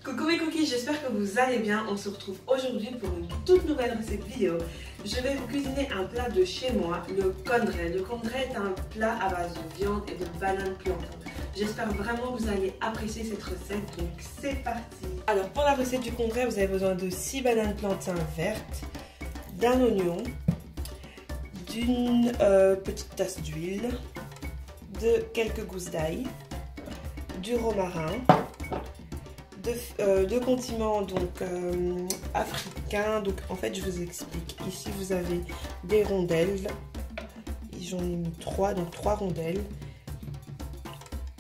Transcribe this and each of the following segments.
Coucou mes cookies, j'espère que vous allez bien. On se retrouve aujourd'hui pour une toute nouvelle recette vidéo. Je vais vous cuisiner un plat de chez moi, le kondré. Le kondré est un plat à base de viande et de bananes plantains. J'espère vraiment que vous allez apprécier cette recette, donc c'est parti. Alors pour la recette du kondré, vous avez besoin de 6 bananes plantains vertes, d'un oignon, d'une petite tasse d'huile, de quelques gousses d'ail, du romarin, de condiments donc africains. Donc en fait je vous explique, ici vous avez des rondelles, j'en ai mis 3, donc 3 rondelles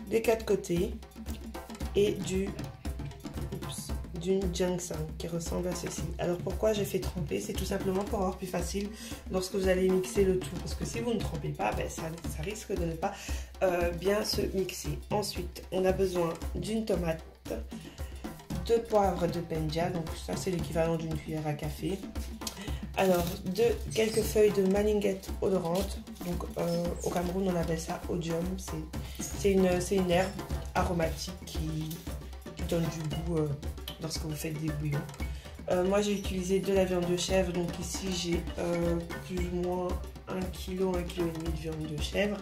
des 4 côtés et d'une ginseng qui ressemble à ceci. Alors pourquoi j'ai fait tremper? C'est tout simplement pour avoir plus facile lorsque vous allez mixer le tout, parce que si vous ne trempez pas, ben, ça risque de ne pas bien se mixer. Ensuite on a besoin d'une tomate, 2 poivres de penja, donc ça c'est l'équivalent d'une cuillère à café. Alors quelques feuilles de malinguette odorante, donc au Cameroun on appelle ça odium, c'est une herbe aromatique qui donne du goût lorsque vous faites des bouillons. Moi j'ai utilisé de la viande de chèvre, donc ici j'ai plus ou moins 1 kg, 1,5 kg de viande de chèvre.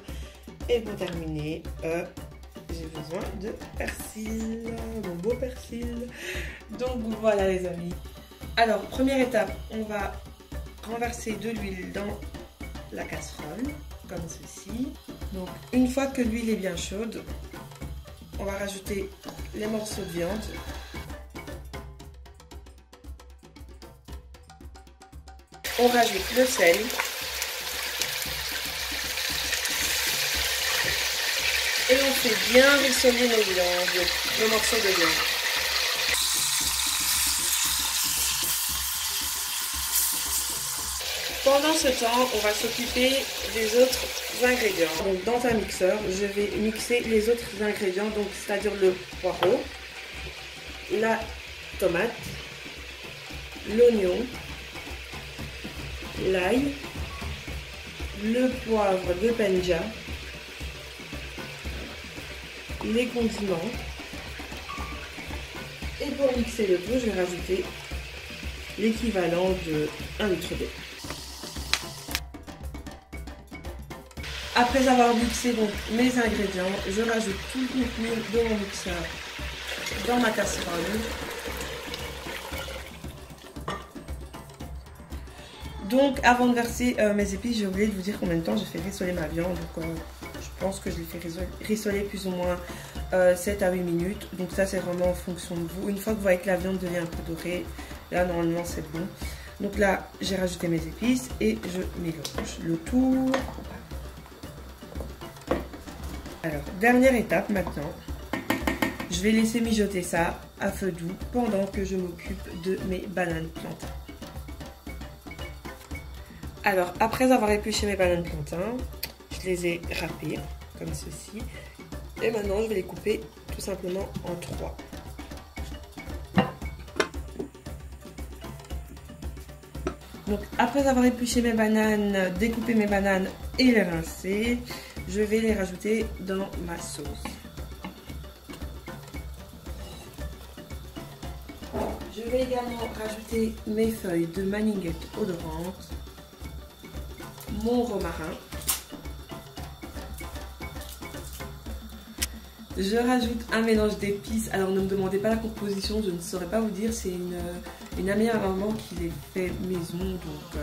Et pour terminer, j'ai besoin de persil, mon beau persil. Donc voilà les amis. Alors première étape, on va renverser de l'huile dans la casserole, comme ceci. Donc une fois que l'huile est bien chaude, on va rajouter les morceaux de viande. On rajoute le sel. Et on fait bien rissoler nos morceaux de viande. Pendant ce temps, on va s'occuper des autres ingrédients. Donc dans un mixeur, je vais mixer les autres ingrédients, donc c'est-à-dire le poireau, la tomate, l'oignon, l'ail, le poivre de penja, les condiments, et pour mixer le tout, je vais rajouter l'équivalent de 1 litre d'eau. Après avoir mixé donc mes ingrédients, je rajoute tout le contenu de mon mixeur dans ma casserole. Donc avant de verser mes épices, j'ai oublié de vous dire combien de temps j'ai fait rissoler ma viande. Donc, je pense que je l'ai fait rissoler plus ou moins 7 à 8 minutes. Donc ça c'est vraiment en fonction de vous. Une fois que vous voyez que la viande devient un peu dorée, là normalement c'est bon. Donc là j'ai rajouté mes épices et je mélange le tout. Alors dernière étape maintenant, je vais laisser mijoter ça à feu doux pendant que je m'occupe de mes bananes plantains. Alors après avoir épluché mes bananes plantains, je les ai râpées comme ceci. Et maintenant, je vais les couper tout simplement en 3. Donc, après avoir épluché mes bananes, découpé mes bananes et les rincer, je vais les rajouter dans ma sauce. Je vais également rajouter mes feuilles de malinguette odorante, mon romarin. Je rajoute un mélange d'épices. Alors ne me demandez pas la composition, je ne saurais pas vous dire. C'est une amie à maman qui les fait maison. Donc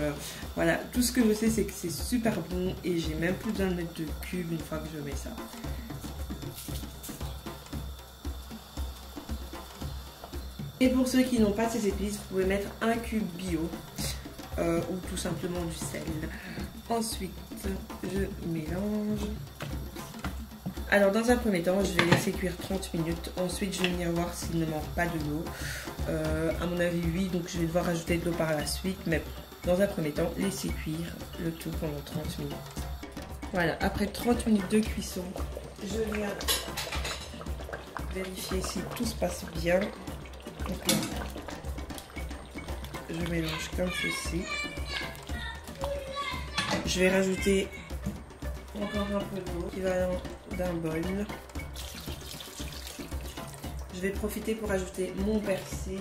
voilà, tout ce que je sais c'est que c'est super bon et j'ai même plus besoin de mettre de cubes une fois que je mets ça. Et pour ceux qui n'ont pas ces épices, vous pouvez mettre un cube bio ou tout simplement du sel. Ensuite, je mélange. Alors dans un premier temps, je vais laisser cuire 30 minutes. Ensuite, je vais venir voir s'il ne manque pas de l'eau. À mon avis, oui, donc je vais devoir rajouter de l'eau par la suite. Mais dans un premier temps, laisser cuire le tout pendant 30 minutes. Voilà, après 30 minutes de cuisson, je viens vérifier si tout se passe bien. Donc là, je mélange comme ceci. Je vais rajouter encore un peu d'eau, équivalent d'un bol. Je vais profiter pour ajouter mon persil.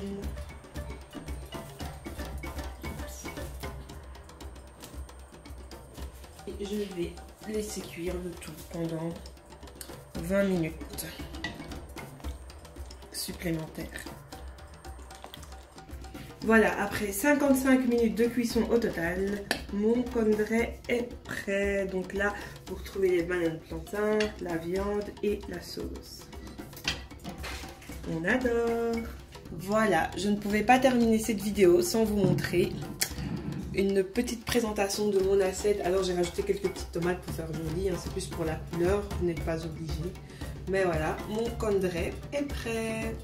Et je vais laisser cuire le tout pendant 20 minutes supplémentaires. Voilà, après 55 minutes de cuisson au total, mon kondré est prêt. Donc là, vous retrouvez les bananes plantains, la viande et la sauce. On adore! Voilà, je ne pouvais pas terminer cette vidéo sans vous montrer une petite présentation de mon assiette. Alors j'ai rajouté quelques petites tomates pour faire joli, hein. C'est plus pour la couleur, vous n'êtes pas obligé. Mais voilà, mon kondré est prêt.